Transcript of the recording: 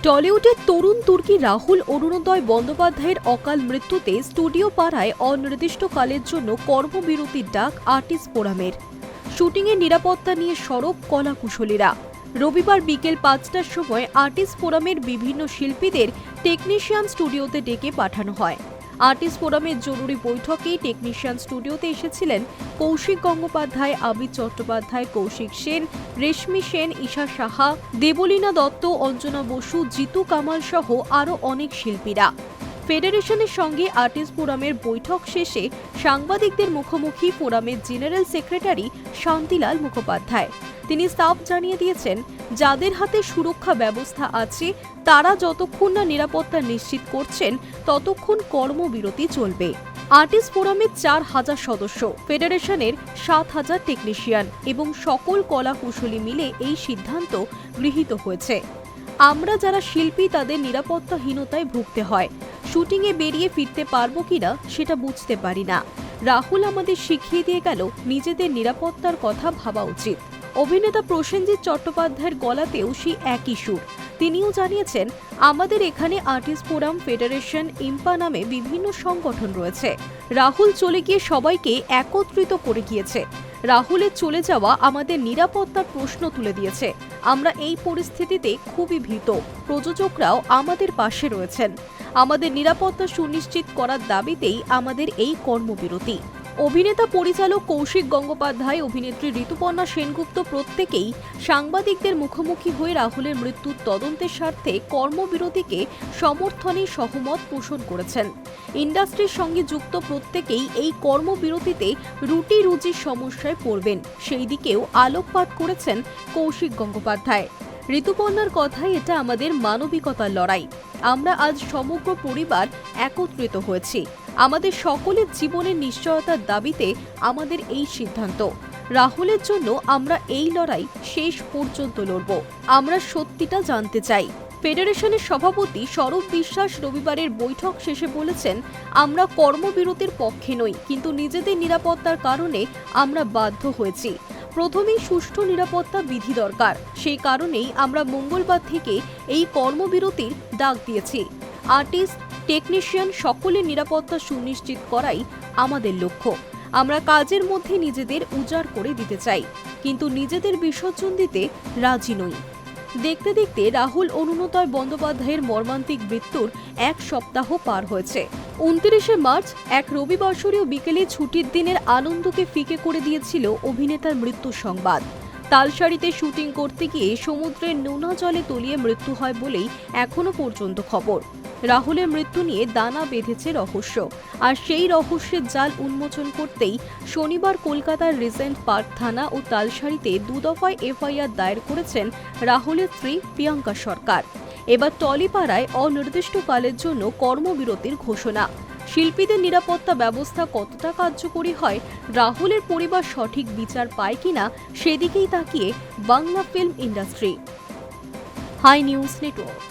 টলিউডের তরুণ তুর্কি রাহুল অরুণোদয় বন্দ্যোপাধ্যায়ের অকাল মৃত্যুতে স্টুডিও পাড়ায় অনির্দিষ্টকালের জন্য কর্মবিরতির ডাক আর্টিস্ট ফোরামের। শুটিংয়ের নিরাপত্তা নিয়ে সরব কলাকুশলীরা। রবিবার বিকেল ৫টার সময় আর্টিস্ট ফোরামের বিভিন্ন শিল্পীদের টেকনিশিয়ান স্টুডিওতে ডেকে পাঠানো হয়। আর্টিস্ট ফোরামের জরুরি বৈঠকে টেকনিশিয়ান স্টুডিওতে এসেছিলেন কৌশিক গঙ্গোপাধ্যায়, আবির চট্টোপাধ্যায়, কৌশিক সেন, রেশমি সেন, ঈশা সাহা, দেবলীনা দত্ত, অঞ্জনা বসু, জিতু কামাল সহ আরও অনেক শিল্পীরা। ফেডারেশনের সঙ্গে আর্টিস্ট ফোরামের বৈঠক শেষে সাংবাদিকদের মুখোমুখি ফোরামের জেনারেল সেক্রেটারি শান্তিলাল মুখোপাধ্যায়। তিনি সাফ জানিয়ে দিয়েছেন, যাদের হাতে সুরক্ষা ব্যবস্থা আছে তারা যতক্ষণ না নিরাপত্তা নিশ্চিত করছেন ততক্ষণ কর্মবিরতি চলবে। আর্টিস্ট ফোরামের ৪,০০০ সদস্য, ফেডারেশনের ৭,০০০ টেকনিশিয়ান এবং সকল কলা কুশলী মিলে এই সিদ্ধান্ত গৃহীত হয়েছে। আমরা যারা শিল্পী তাদের নিরাপত্তাহীনতায় ভুগতে হয়। শুটিংয়ে বেরিয়ে ফিরতে পারবো কিনা সেটা বুঝতে পারি না। রাহুল আমাদের শিখিয়ে দিয়ে গেল নিজেদের নিরাপত্তার কথা ভাবা উচিত। অভিনেতা প্রসেনজিৎ চট্টোপাধ্যায়ের গলাতেও সেই একই সুর। তিনিও জানিয়েছেন, আমাদের এখানে আর্টিস্ট ফোরাম, ফেডারেশন, ইম্পা নামে বিভিন্ন সংগঠন রয়েছে। রাহুল চলে গিয়ে সবাইকে একত্রিত করে গিয়েছে। রাহুলের চলে যাওয়া আমাদের নিরাপত্তার প্রশ্ন তুলে দিয়েছে। আমরা এই পরিস্থিতিতে খুবই ভীত। প্রযোজকরাও আমাদের পাশে রয়েছেন। আমাদের নিরাপত্তা সুনিশ্চিত করার দাবিতেই আমাদের এই কর্মবিরতি। অভিনেতা পরিচালক কৌশিক গঙ্গোপাধ্যায়, অভিনেত্রী ঋতুপর্ণা সেনগুপ্ত প্রত্যেকেই সাংবাদিকদের মুখোমুখি হয়ে রাহুলের মৃত্যুর তদন্তের স্বার্থে কর্মবিরতিকে সমর্থনে সহমত পোষণ করেছেন। ইন্ডাস্ট্রির সঙ্গে যুক্ত প্রত্যেকেই এই কর্মবিরতিতে রুটি রুজির সমস্যায় পড়বেন সেই দিকেও আলোকপাত করেছেন কৌশিক গঙ্গোপাধ্যায়। ঋতুপর্ণার কথায়, এটা আমাদের মানবিকতার লড়াই। আমরা আজ সমগ্র পরিবার একত্রিত হয়েছি। আমাদের সকলের জীবনের নিশ্চয়তার দাবিতে আমাদের এই সিদ্ধান্ত। রাহুলের জন্য আমরা এই লড়াই শেষ পর্যন্ত লড়ব। আমরা সত্যিটা জানতে চাই। ফেডারেশনের সভাপতি স্বরূপ বিশ্বাস রবিবারের বৈঠক শেষে বলেছেন, আমরা কর্মবিরতির পক্ষে নই, কিন্তু নিজেদের নিরাপত্তার কারণে আমরা বাধ্য হয়েছি। প্রথমেই সুষ্ঠু নিরাপত্তা বিধি দরকার। সেই কারণেই আমরা মঙ্গলবার থেকে এই কর্মবিরতির ডাক দিয়েছি। আর্টিস্ট, টেকনিশিয়ান সকলের নিরাপত্তা সুনিশ্চিত করাই আমাদের লক্ষ্য। আমরা কাজের মধ্যে নিজেদের উজাড় করে দিতে চাই, কিন্তু নিজেদের বিসর্জন দিতে রাজি নই। দেখতে দেখতে রাহুল অরুণোদয় বন্দ্যোপাধ্যায়ের মর্মান্তিক মৃত্যুর ১ সপ্তাহ পার হয়েছে। ২৯শে মার্চ এক রবিবাসরীয় বিকেলে ছুটির দিনের আনন্দকে ফিকে করে দিয়েছিল অভিনেতার মৃত্যুর সংবাদ। তালসারিতে শুটিং করতে গিয়ে সমুদ্রের নোনা জলে তলিয়ে মৃত্যু হয় বলেই এখনো পর্যন্ত খবর। রাহুলের মৃত্যু নিয়ে দানা বেঁধেছে রহস্য, আর সেই রহস্যের জাল উন্মোচন করতেই শনিবার কলকাতার রিজেন্ট পার্ক থানা ও তালসারিতে ২ দফায় এফআইআর দায়ের করেছেন রাহুলের স্ত্রী প্রিয়াঙ্কা সরকার। এবার টলিপাড়ায় অনির্দিষ্টকালের জন্য কর্মবিরতির ঘোষণা। শিল্পীদের নিরাপত্তা ব্যবস্থা কতটা কার্যকরী হয়, রাহুলের পরিবার সঠিক বিচার পায় কিনা সেদিকেই তাকিয়ে Bangla film industry. Hi news network.